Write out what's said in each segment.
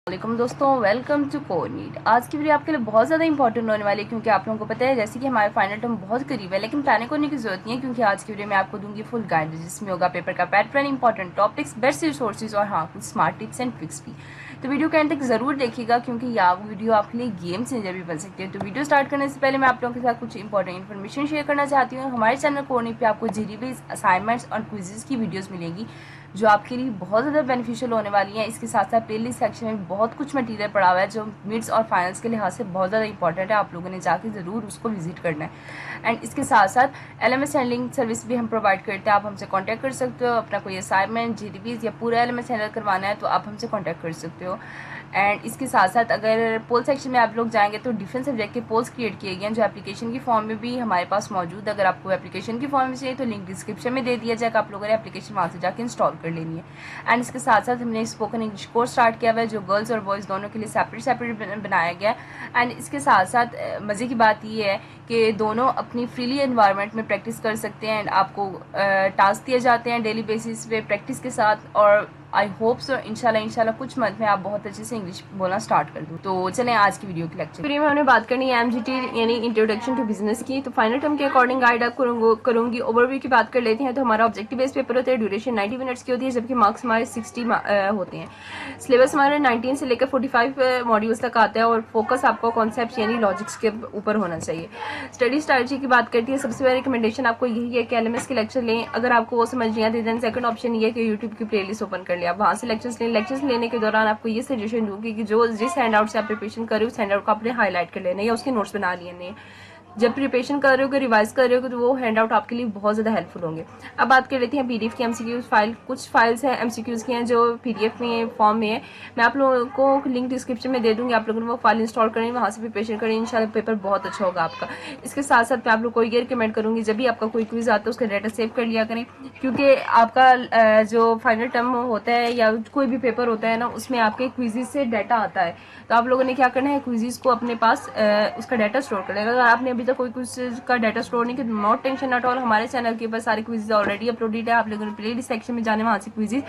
वालेकुम दोस्तों, welcome to core NEET. आज की वीडियो आपके लिए बहुत ज़्यादा इंपॉर्टेंट होने वाली है क्योंकि आप लोगों को पता है जैसे कि हमारे फाइनल टर्म बहुत करीब है, लेकिन पैनिक होने की जरूरत नहीं है क्योंकि आज की वीडियो में आपको दूंगी फुल गाइड जिसमें होगा पेपर का pattern, important topics, best resources और हाँ कुछ स्मार्ट टिप्स एंड ट्रिक्स भी। तो वीडियो के एंड तक जरूर देखिएगा क्योंकि यह वीडियो आपके लिए गेम चेंजर भी बन सकती है। तो वीडियो स्टार्ट करने से पहले मैं आप लोगों के साथ कुछ इंपॉर्टेंट इन्फॉर्मेशन शेयर करना चाहती हूँ। हमारे चैनल कोर नीट पे आपको जीडीबीज, असाइनमेंट्स और क्विजेस की वीडियोस मिलेंगी जो आपके लिए बहुत ज़्यादा बेनिफिशियल होने वाली है। इसके साथ साथ प्लेलिस्ट सेक्शन में बहुत कुछ मटेरियल पड़ा हुआ है जो मिड्स और फाइनल्स के लिहाज से बहुत ज़्यादा इंपॉर्टेंट है। आप लोगों ने जाके ज़रूर उसको विजिट करना है। एंड इसके साथ साथ एलएमएस हैंडलिंग सर्विस भी हम प्रोवाइड करते हैं। आप हमसे कॉन्टैक्ट कर सकते हो। अपना कोई असाइनमेंट, जीडीबीज या पूरा एलएमएस हैंडल करवाना है तो आप हमसे कॉन्टैक्ट कर सकते हो। एंड इसके साथ साथ अगर पोल सेक्शन में आप लोग जाएंगे तो डिफरेंट सब्जेक्ट के पोल्स क्रिएट किए गए हैं जो एप्लीकेशन की फॉर्म में भी हमारे पास मौजूद है। अगर आपको एप्लीकेशन की फॉर्म में चाहिए तो लिंक डिस्क्रिप्शन में दे दिया जाएगा, आप लोगों ने एप्लीकेशन वहाँ से जाकर इंस्टॉल कर लेनी है। एंड इसके साथ साथ हमने स्पोकन इंग्लिश कोर्स स्टार्ट किया हुआ है जो गर्ल्स और बॉयज़ दोनों के लिए सेपरेट बनाया गया है। एंड इसके साथ साथ मज़े की बात ये है कि दोनों अपनी फ्रीली एनवायरनमेंट में प्रैक्टिस कर सकते हैं। एंड आपको टास्क दिए जाते हैं डेली बेसिस पे प्रैक्टिस के साथ, और आई होप सो इंशाल्लाह कुछ मंथ में आप बहुत अच्छे से इंग्लिश बोलना स्टार्ट कर दो। तो चलें आज की वीडियो की लेक्चर। वीडियो में हमने बात करनी है एमजीटी यानी इंट्रोडक्शन टू बिजनेस की। तो फाइनल टर्म के अकॉर्डिंग गाइड आप करूंगी। ओवरव्यू की बात कर लेते हैं तो हमारा ऑब्जेक्टिव बेस्ड पेपर होता है, ड्यूरेशन 90 मिनट्स की होती है जबकि मार्क्स हमारे 60 होते हैं। सिलेबस हमारे 19 से लेकर 45 मॉड्यूल्स तक आता है और फोकस आपको कॉन्सेप्ट यानी लॉजिक्स के ऊपर होना चाहिए। स्टडी स्ट्रैटेजी की बात करती है, सबसे पहले रिकमेंडेशन आपको यही है कि एलएमएस के लेक्चर लें। अगर आपको वो समझ नहीं आती देन सेकंड ऑप्शन ये है कि यूट्यूब की प्लेलिस्ट ओपन कर लिया, आप वहाँ से लेक्चर्स लें। लेक्चर्स लेने के दौरान आपको ये सजेशन दूंगी कि जो जिस हैंड आउट से आप प्रिपरेशन कर रहे हो उस हैंड आउट को आपने हाईलाइट कर लेना या उसके नोट्स बना लेने। जब प्रिपरेशन कर रहे हो, रिवाइज कर रहे हो तो वो हैंड आउट आपके लिए बहुत ज़्यादा हेल्पफुल होंगे। अब बात कर लेते हैं पीडीएफ की एमसीक्यूज फाइल। कुछ फाइल्स हैं एमसीक्यूज की हैं जो पीडीएफ में फॉर्म में है। मैं आप लोगों को लिंक डिस्क्रिप्शन में दे दूंगी, आप लोगों ने वो फाइल इंस्टॉल करें, वहाँ से प्रिपरेशन करें, इंशाल्लाह पेपर बहुत अच्छा होगा आपका। इसके साथ साथ मैं आप लोग को ये रिकमेंड करूँगी जब भी आपका कोई क्विज आता है उसका डाटा सेव कर लिया करें क्योंकि आपका जो फाइनल टर्म होता है या कोई भी पेपर होता है ना उसमें आपके क्विजेज से डाटा आता है। तो आप लोगों ने क्या करना है, क्विजेज को अपने पास उसका डाटा स्टोर कर लेना। अगर आपने अभी तक कोई क्विज का डाटा स्टोर नहीं किया, नॉट टेंशन एट ऑल, हमारे चैनल के ऊपर सारे क्विजेज ऑलरेडी अपलोडेड है। आप लोगों ने प्लेलिस्ट सेक्शन में जाने वहाँ से क्विजेज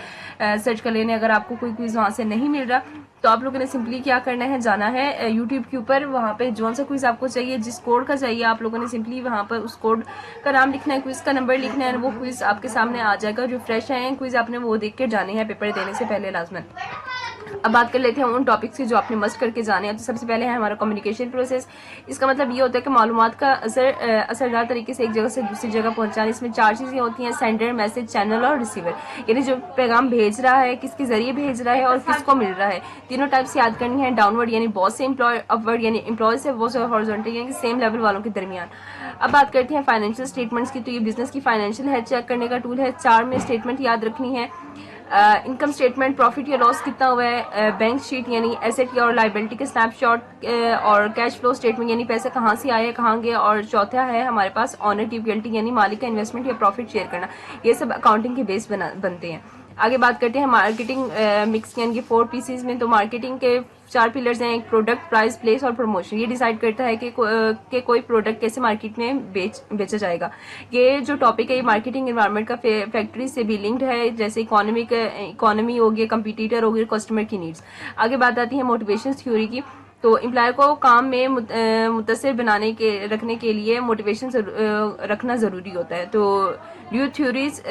सर्च कर लेने। अगर आपको कोई क्विज वहाँ से नहीं मिल रहा तो आप लोगों ने सिंपली क्या करना है, जाना है यूट्यूब के ऊपर, वहाँ पे जो सा क्विज आपको चाहिए, जिस कोड का चाहिए, आप लोगों ने सिंपली वहाँ पर उस कोड का नाम लिखना है, क्विज का नंबर लिखना है, वो क्विज आपके सामने आ जाएगा। जो फ्रेश है क्विज आपने वो देख के जाने हैं पेपर देने से पहले लाजमन। अब बात कर लेते हैं उन टॉपिक्स की जो आपने मस्ट करके जाने हैं। तो सबसे पहले है हमारा कम्युनिकेशन प्रोसेस। इसका मतलब ये होता है कि मालूमात का असरदार तरीके से एक जगह से दूसरी जगह पहुंचाने। इसमें 4 चीज़ें होती हैं, सेंडर, मैसेज, चैनल और रिसीवर, यानी जो पैगाम भेज रहा है किसके जरिए भेज रहा है और किसको मिल रहा है। तीनों टाइप्स याद करनी है, डाउनवर्ड यानी बॉस से एम्प्लॉय, अपवर्ड यानी एम्प्लॉय से बॉस, और हॉरिजॉन्टल यानी सेम लेवल वालों के दरमियान। अब बात करते हैं फाइनेंशियल स्टेटमेंट्स की। तो ये बिजनेस की फाइनेंशियल हेल्थ चेक करने का टूल है। 4 में स्टेटमेंट याद रखनी है। इनकम स्टेटमेंट, प्रॉफिट या लॉस कितना हुआ है, बैंक शीट यानी एसेट या और लाइबिलिटी के स्नैपशॉट, और कैश फ्लो स्टेटमेंट यानी पैसे कहाँ से आए कहाँ गए, और चौथा है हमारे पास ऑनरशिप गिल्टी यानी मालिक का इन्वेस्टमेंट या प्रॉफिट शेयर करना। ये सब अकाउंटिंग के बेस बनते हैं। आगे बात करते हैं मार्केटिंग मिक्स यानी कि 4 पीसेज में। तो मार्केटिंग के 4 पिलर्स हैं, एक प्रोडक्ट, प्राइस, प्लेस और प्रमोशन। ये डिसाइड करता है कि कोई प्रोडक्ट कैसे मार्केट में बेचा जाएगा। ये जो टॉपिक है ये मार्केटिंग एनवायरनमेंट का फैक्ट्री से भी लिंक्ड है, जैसे इकोनॉमी हो गई, कंपटीटर हो गई, कस्टमर की नीड्स। आगे बात आती है मोटिवेशन थ्योरी की। तो एम्प्लॉय को काम में मुतासिर रखने के लिए मोटिवेशन रखना ज़रूरी होता है। तो ड्यू थ्योरीज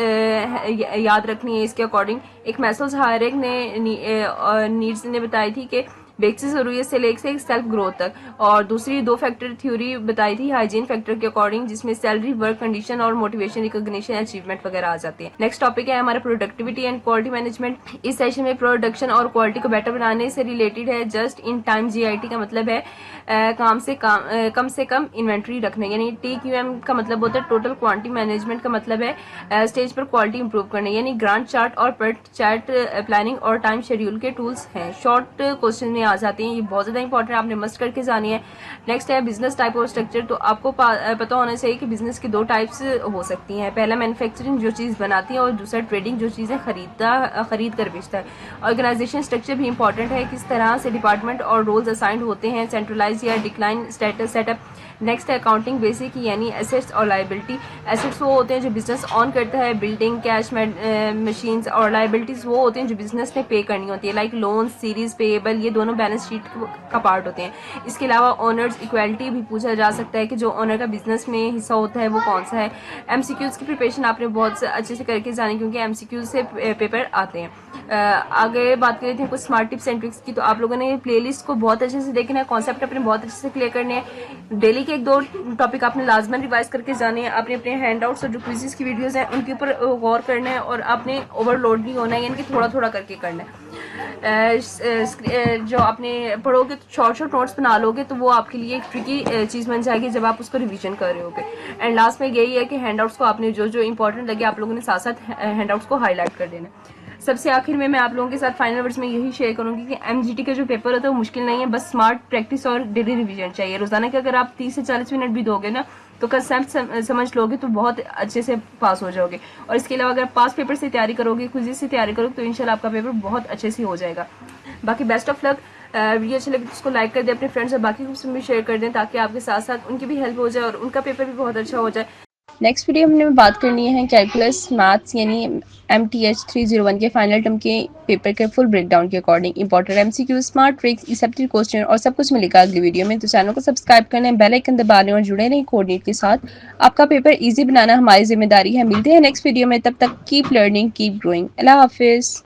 याद रखनी है इसके अकॉर्डिंग। एक मैसल्स हायरेक ने नीड्स ने बताई थी कि बेसिक ज़रूरियत से लेकर सेल्फ ग्रोथ तक, और दूसरी 2 फैक्टर थ्योरी बताई थी हाइजीन फैक्टर के अकॉर्डिंग, जिसमें सैलरी, वर्क कंडीशन और मोटिवेशन, रिकॉग्निशन, अचीवमेंट वगैरह आ जाती है। नेक्स्ट टॉपिक है हमारा प्रोडक्टिविटी एंड क्वालिटी मैनेजमेंट। इस सेशन में प्रोडक्शन और क्वालिटी को बेटर बनाने से रिलेटेड है। जस्ट इन टाइम जीआईटी का मतलब है कम से कम इन्वेंट्री रखने, यानी टीक्यूएम का मतलब होता है टोटल क्वांटिटी मैनेजमेंट का मतलब है स्टेज पर क्वालिटी इंप्रूव करने, यानी ग्रांट चार्ट और पर्ट चार्ट प्लानिंग और टाइम शेड्यूल के टूल्स हैं। शॉर्ट क्वेश्चन में आ जाते हैं, ये बहुत ज़्यादा इंपॉर्टेंट है, आपने मस्ट करके जानी है। नेक्स्ट है बिजनेस टाइप और स्ट्रक्चर। तो आपको पता होना चाहिए कि बिजनेस की 2 टाइप्स हो सकती हैं। पहला मैन्युफैक्चरिंग, जो चीज़ बनाती है, और दूसरा ट्रेडिंग, जो चीज़ें खरीद कर बेचता है। ऑर्गेनाइजेशन स्ट्रक्चर भी इंपॉर्टेंट है, किस तरह से डिपार्टमेंट और रोल्स असाइंड होते हैं, सेंट्रलाइज या डिक्लाइन स्टेटस सेटअप। नेक्स्ट है अकाउंटिंग बेसिक, यानी एसेट्स और लाइबिलिटी। एसेट्स वो होते हैं जो बिजनेस ऑन करता है, बिल्डिंग, कैश, मशीन्स, और लाइबिलिटीज वो होते हैं जो बिजनेस ने पे करनी होती है, लाइक लोन, सीरीज पेएबल, ये दोनों बैलेंस शीट का पार्ट होते हैं। इसके अलावा ओनर्स इक्वालिटी भी पूछा जा सकता है कि जो ओनर का बिजनेस में हिस्सा होता है वो कौन सा है। एमसीक्यूज की प्रिपरेशन आपने बहुत अच्छे से करके जानी, क्योंकि एमसीक्यूज से पेपर आते हैं। आगे बात कर रहे थे कुछ स्मार्ट टिप्स एंड ट्रिक्स की। तो आप लोगों ने प्लेलिस्ट को बहुत अच्छे से देखना है, कॉन्सेप्ट अपने बहुत अच्छे से क्लियर करने हैं। डेली के 1-2 टॉपिक आपने लाजमन रिवाइज करके जाने हैं। आपने अपने हैंडआउट्स और जो क्विज़ेस की वीडियोस हैं उनके ऊपर गौर करना है, और आपने ओवरलोड नहीं होना है, यानी कि थोड़ा थोड़ा करके करना है। जो आपने पढ़ोगे तो शॉर्ट नोट्स बना लोगे, तो वो आपके लिए एक ट्रिकी चीज़ बन जाएगी जब आप उसको रिवीजन कर रहे होगे। एंड लास्ट में यही है कि हैंडआउट्स को आपने जो जो इंपॉर्टेंट लगे आप लोगों ने साथ साथ हैंडआउट्स को हाईलाइट कर देना। सबसे आखिर में मैं आप लोगों के साथ फाइनल वर्ड्स में यही शेयर करूंगी कि एमजीटी का जो पेपर होता है वो मुश्किल नहीं है, बस स्मार्ट प्रैक्टिस और डेली रिवीजन चाहिए। रोजाना के अगर आप 30 से 40 मिनट भी दोगे ना, तो कंसेप्ट समझ लोगे तो बहुत अच्छे से पास हो जाओगे। और इसके अलावा अगर पास पेपर से तैयारी करोगे, क्विज़ से तैयारी करोगे, तो इंशाल्लाह आपका पेपर बहुत अच्छे से हो जाएगा। बाकी बेस्ट ऑफ लक। वीडियो अच्छे लगे तो उसको लाइक कर दें, अपने फ्रेंड्स और बाकी ग्रुप्स में भी शेयर कर दें, ताकि आपके साथ साथ उनकी भी हेल्प हो जाए और उनका पेपर भी बहुत अच्छा हो जाए। नेक्स्ट वीडियो हमने बात करनी है कैलकुलस मैथ्स, यानी MTH 301 के फाइनल टर्म के पेपर के फुल ब्रेकडाउन के according important MCQ, smart tricks, accepted question और सब कुछ मिलेगा अगली वीडियो में। तो चैनल को सब्सक्राइब कर लें, बेल आइकन दबा लें और जुड़े रहें कोऑर्डिनेट के साथ। आपका पेपर इजी बनाना हमारी जिम्मेदारी है। मिलते हैं नेक्स्ट वीडियो में, तब तक कीप लर्निंग, कीप ग्रोइंग। अल्लाह हाफिज़।